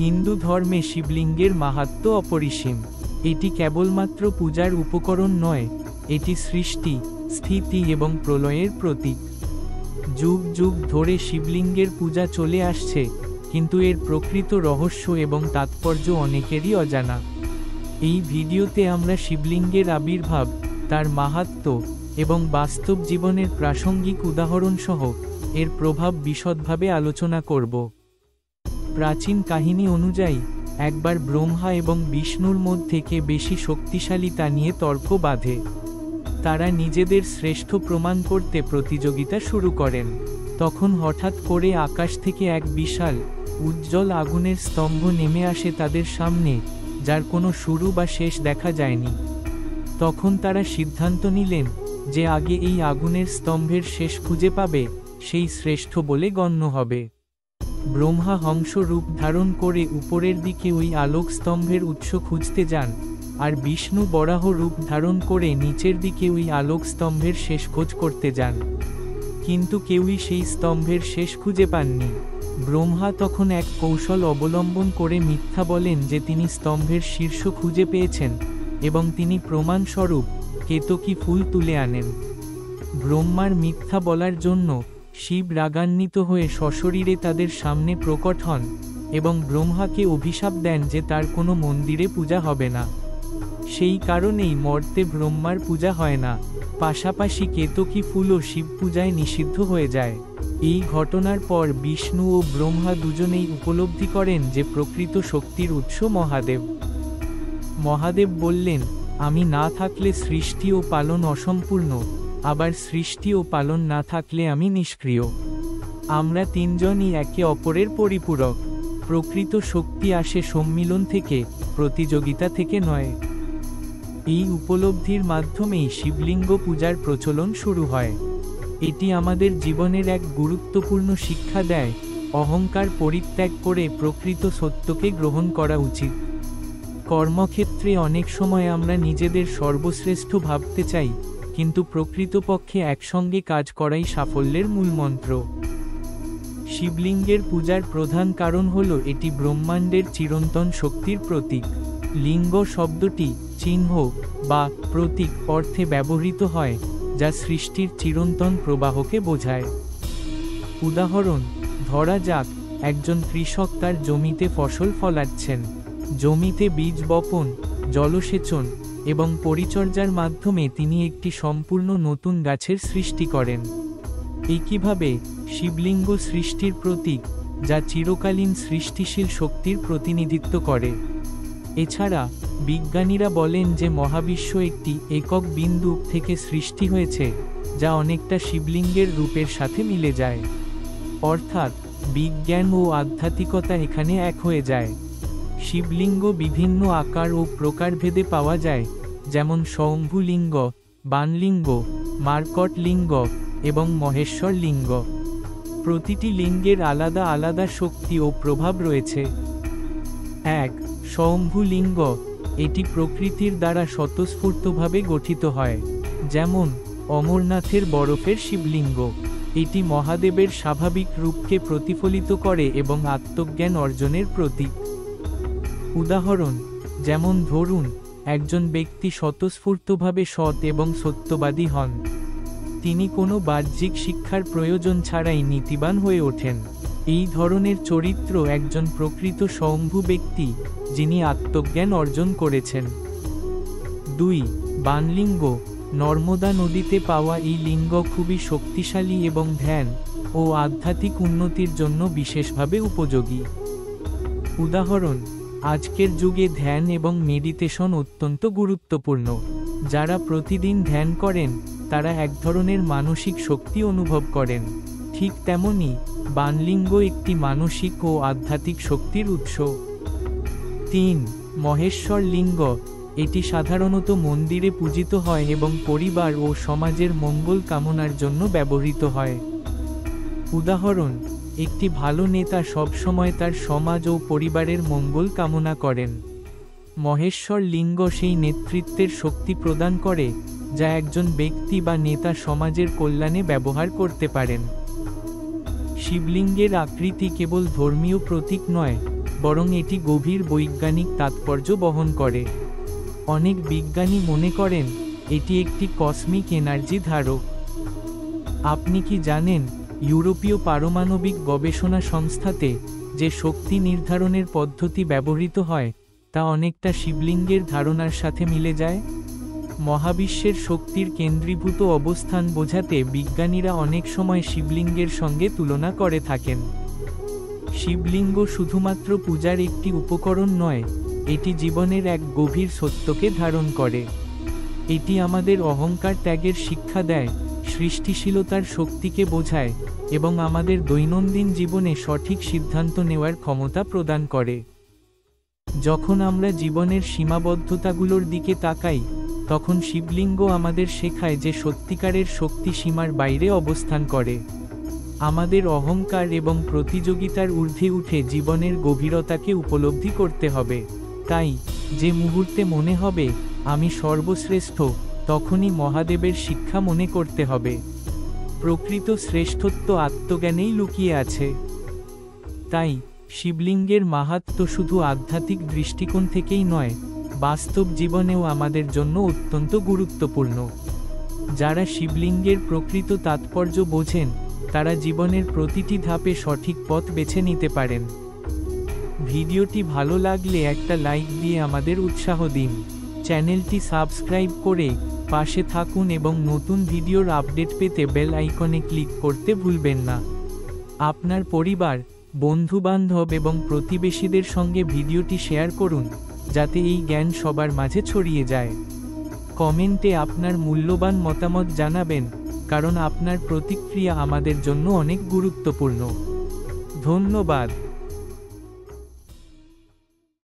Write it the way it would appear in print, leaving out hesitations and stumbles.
হিন্দু ধর্মে শিবলিঙ্গের মাহাত্ম্য অপরিসীম। এটি কেবলমাত্র পূজার উপকরণ নয়, এটি সৃষ্টি, স্থিতি এবং প্রলয়ের প্রতীক। যুগ যুগ ধরে শিবলিঙ্গের পূজা চলে আসছে, কিন্তু এর প্রকৃত রহস্য এবং তাৎপর্য অনেকেরই অজানা। এই ভিডিওতে আমরা শিবলিঙ্গের আবির্ভাব, তার মাহাত্ম্য এবং বাস্তব জীবনের প্রাসঙ্গিক উদাহরণসহ এর প্রভাব বিশদভাবে আলোচনা করব। প্রাচীন কাহিনী অনুযায়ী একবার ব্রহ্মা এবং বিষ্ণুর মধ্যে কে বেশি শক্তিশালী তা নিয়ে তর্ক বাধে। তারা নিজেদের শ্রেষ্ঠ প্রমাণ করতে প্রতিযোগিতা শুরু করেন। তখন হঠাৎ করে আকাশ থেকে এক বিশাল, উজ্জ্বল আগুনের স্তম্ভ নেমে আসে তাদের সামনে, যার কোনো শুরু বা শেষ দেখা যায়নি। তখন তারা সিদ্ধান্ত নিলেন যে আগে এই আগুনের স্তম্ভের শেষ খুঁজে পাবে, সেই শ্রেষ্ঠ বলে গণ্য হবে। ব্রহ্মা হংস রূপ ধারণ করে উপরের দিকে ওই আলোক স্তম্ভের উৎস খুঁজতে যান, আর বিষ্ণু বরাহ রূপ ধারণ করে নিচের দিকে ওই আলোক স্তম্ভের শেষ খোঁজ করতে যান। কিন্তু কেউই সেই স্তম্ভের শেষ খুঁজে পাননি। ব্রহ্মা তখন এক কৌশল অবলম্বন করে মিথ্যা বলেন যে তিনি স্তম্ভের শীর্ষ খুঁজে পেয়েছেন, এবং তিনি প্রমাণস্বরূপ কেতকী ফুল তুলে আনেন। ব্রহ্মার মিথ্যা বলার জন্য শিব রাগান্বিত হয়ে সশরীরে তাদের সামনে প্রকট হন এবং ব্রহ্মাকে অভিশাপ দেন যে তার কোনো মন্দিরে পূজা হবে না। সেই কারণেই মর্তে ব্রহ্মার পূজা হয় না, পাশাপাশি কেতকী ফুলও শিব পূজায় নিষিদ্ধ হয়ে যায়। এই ঘটনার পর বিষ্ণু ও ব্রহ্মা দুজনেই উপলব্ধি করেন যে প্রকৃত শক্তির উৎস মহাদেব। মহাদেব বললেন, আমি না থাকলে সৃষ্টি ও পালন অসম্পূর্ণ, আবার সৃষ্টি ও পালন না থাকলে আমি নিষ্ক্রিয়। আমরা তিনজনই একে অপরের পরিপূরক। প্রকৃত শক্তি আসে সম্মিলন থেকে, প্রতিযোগিতা থেকে নয়। এই উপলব্ধির মাধ্যমেই শিবলিঙ্গ পূজার প্রচলন শুরু হয়। এটি আমাদের জীবনের এক গুরুত্বপূর্ণ শিক্ষা দেয়, অহংকার পরিত্যাগ করে প্রকৃত সত্যকে গ্রহণ করা উচিত। কর্মক্ষেত্রে অনেক সময় আমরা নিজেদের সর্বশ্রেষ্ঠ ভাবতে চাই, কিন্তু প্রকৃতপক্ষে একসঙ্গে কাজ করাই সাফল্যের মূলমন্ত্র। শিবলিঙ্গের পূজার প্রধান কারণ হল এটি ব্রহ্মাণ্ডের চিরন্তন শক্তির প্রতীক। লিঙ্গ শব্দটি চিহ্ন বা প্রতীক অর্থে ব্যবহৃত হয়, যা সৃষ্টির চিরন্তন প্রবাহকে বোঝায়। উদাহরণ, ধরা যাক একজন কৃষক তার জমিতে ফসল ফলাচ্ছেন। জমিতে বীজ বপন, জলসেচন এবং পরিচর্যার মাধ্যমে তিনি একটি সম্পূর্ণ নতুন গাছের সৃষ্টি করেন। একইভাবে শিবলিঙ্গ সৃষ্টির প্রতীক, যা চিরকালীন সৃষ্টিশীল শক্তির প্রতিনিধিত্ব করে। এছাড়া বিজ্ঞানীরা বলেন যে মহাবিশ্ব একটি একক বিন্দু থেকে সৃষ্টি হয়েছে, যা অনেকটা শিবলিঙ্গের রূপের সাথে মিলে যায়। অর্থাৎ বিজ্ঞান ও আধ্যাত্মিকতা এখানে এক হয়ে যায়। শিবলিঙ্গ বিভিন্ন আকার ও প্রকারভেদে পাওয়া যায়, যেমন স্বয়ম্ভু লিঙ্গ, বাণলিঙ্গ, মার্কট লিঙ্গ এবং মহেশ্বর লিঙ্গ। প্রতিটি লিঙ্গের আলাদা আলাদা শক্তি ও প্রভাব রয়েছে। 1. স্বয়ম্ভু লিঙ্গ, এটি প্রকৃতির দ্বারা স্বতঃস্ফূর্তভাবে গঠিত হয়, যেমন অমরনাথের বরফের শিবলিঙ্গ। এটি মহাদেবের স্বাভাবিক রূপকে প্রতিফলিত করে এবং আত্মজ্ঞান অর্জনের প্রতীক। উদাহরণ, যেমন ধরুন একজন ব্যক্তি স্বতঃস্ফূর্তভাবে সৎ এবং সত্যবাদী হন। তিনি কোনো বাহ্যিক শিক্ষার প্রয়োজন ছাড়াই নীতিবান হয়ে ওঠেন। এই ধরনের চরিত্র একজন প্রকৃত স্বয়ম্ভু ব্যক্তি, যিনি আত্মজ্ঞান অর্জন করেছেন। 2. বাণলিঙ্গ, নর্মদা নদীতে পাওয়া এই লিঙ্গ খুবই শক্তিশালী এবং ধ্যান ও আধ্যাত্মিক উন্নতির জন্য বিশেষভাবে উপযোগী। উদাহরণ, আজকের যুগে ধ্যান এবং মেডিটেশন অত্যন্ত গুরুত্বপূর্ণ। যারা প্রতিদিন ধ্যান করেন তারা এক ধরনের মানসিক শক্তি অনুভব করেন। ঠিক তেমনি বাণলিঙ্গ একটি মানসিক ও আধ্যাত্মিক শক্তির উৎস। 3. মহেশ্বর লিঙ্গ, এটি সাধারণত মন্দিরে পূজিত হয় এবং পরিবার ও সমাজের মঙ্গল কামনার জন্য ব্যবহৃত হয়। উদাহরণ, একটি ভালো নেতা সবসময় তার সমাজ ও পরিবারের মঙ্গল কামনা করেন। মহেশ্বর লিঙ্গ সেই নেতৃত্বের শক্তি প্রদান করে, যা একজন ব্যক্তি বা নেতা সমাজের কল্যাণে ব্যবহার করতে পারেন। শিবলিঙ্গের আকৃতি কেবল ধর্মীয় প্রতীক নয়, বরং এটি গভীর বৈজ্ঞানিক তাৎপর্য বহন করে। অনেক বিজ্ঞানী মনে করেন এটি একটি কসমিক এনার্জি ধারক। আপনি কি জানেন, ইউরোপীয় পারমাণবিক গবেষণা সংস্থাতে যে শক্তি নির্ধারণের পদ্ধতি ব্যবহৃত হয় তা অনেকটা শিবলিঙ্গের ধারণার সাথে মিলে যায়? মহাবিশ্বের শক্তির কেন্দ্রীভূত অবস্থান বোঝাতে বিজ্ঞানীরা অনেক সময় শিবলিঙ্গের সঙ্গে তুলনা করে থাকেন। শিবলিঙ্গ শুধুমাত্র পূজার একটি উপকরণ নয়, এটি জীবনের এক গভীর সত্যকে ধারণ করে। এটি আমাদের অহংকার ত্যাগের শিক্ষা দেয়, সৃষ্টিশীলতার শক্তিকে বোঝায় এবং আমাদের দৈনন্দিন জীবনে সঠিক সিদ্ধান্ত নেওয়ার ক্ষমতা প্রদান করে। যখন আমরা জীবনের সীমাবদ্ধতাগুলোর দিকে তাকাই, তখন শিবলিঙ্গ আমাদের শেখায় যে সত্যিকারের শক্তি সীমার বাইরে অবস্থান করে। আমাদের অহংকার এবং প্রতিযোগিতার ঊর্ধ্বে উঠে জীবনের গভীরতাকে উপলব্ধি করতে হবে। তাই যে মুহূর্তে মনে হবে আমি সর্বশ্রেষ্ঠ, তখনই মহাদেবের শিক্ষা মনে করতে হবে। প্রকৃত শ্রেষ্ঠত্ব আত্মজ্ঞানেই লুকিয়ে আছে। তাই শিবলিঙ্গের মাহাত্ম্য শুধু আধ্যাত্মিক দৃষ্টিকোণ থেকেই নয়, বাস্তব জীবনেও আমাদের জন্য অত্যন্ত গুরুত্বপূর্ণ। যারা শিবলিঙ্গের প্রকৃত তাৎপর্য বোঝেন, তারা জীবনের প্রতিটি ধাপে সঠিক পথ বেছে নিতে পারেন। ভিডিওটি ভালো লাগলে একটা লাইক দিয়ে আমাদের উৎসাহ দিন। চ্যানেলটি সাবস্ক্রাইব করে পাশে থাকুন এবং নতুন ভিডিওর আপডেট পেতে বেল আইকনে ক্লিক করতে ভুলবেন না। আপনার পরিবার, বন্ধুবান্ধব এবং প্রতিবেশীদের সঙ্গে ভিডিওটি শেয়ার করুন, যাতে এই জ্ঞান সবার মাঝে ছড়িয়ে যায়। কমেন্টে আপনার মূল্যবান মতামত জানাবেন, কারণ আপনার প্রতিক্রিয়া আমাদের জন্য অনেক গুরুত্বপূর্ণ। ধন্যবাদ।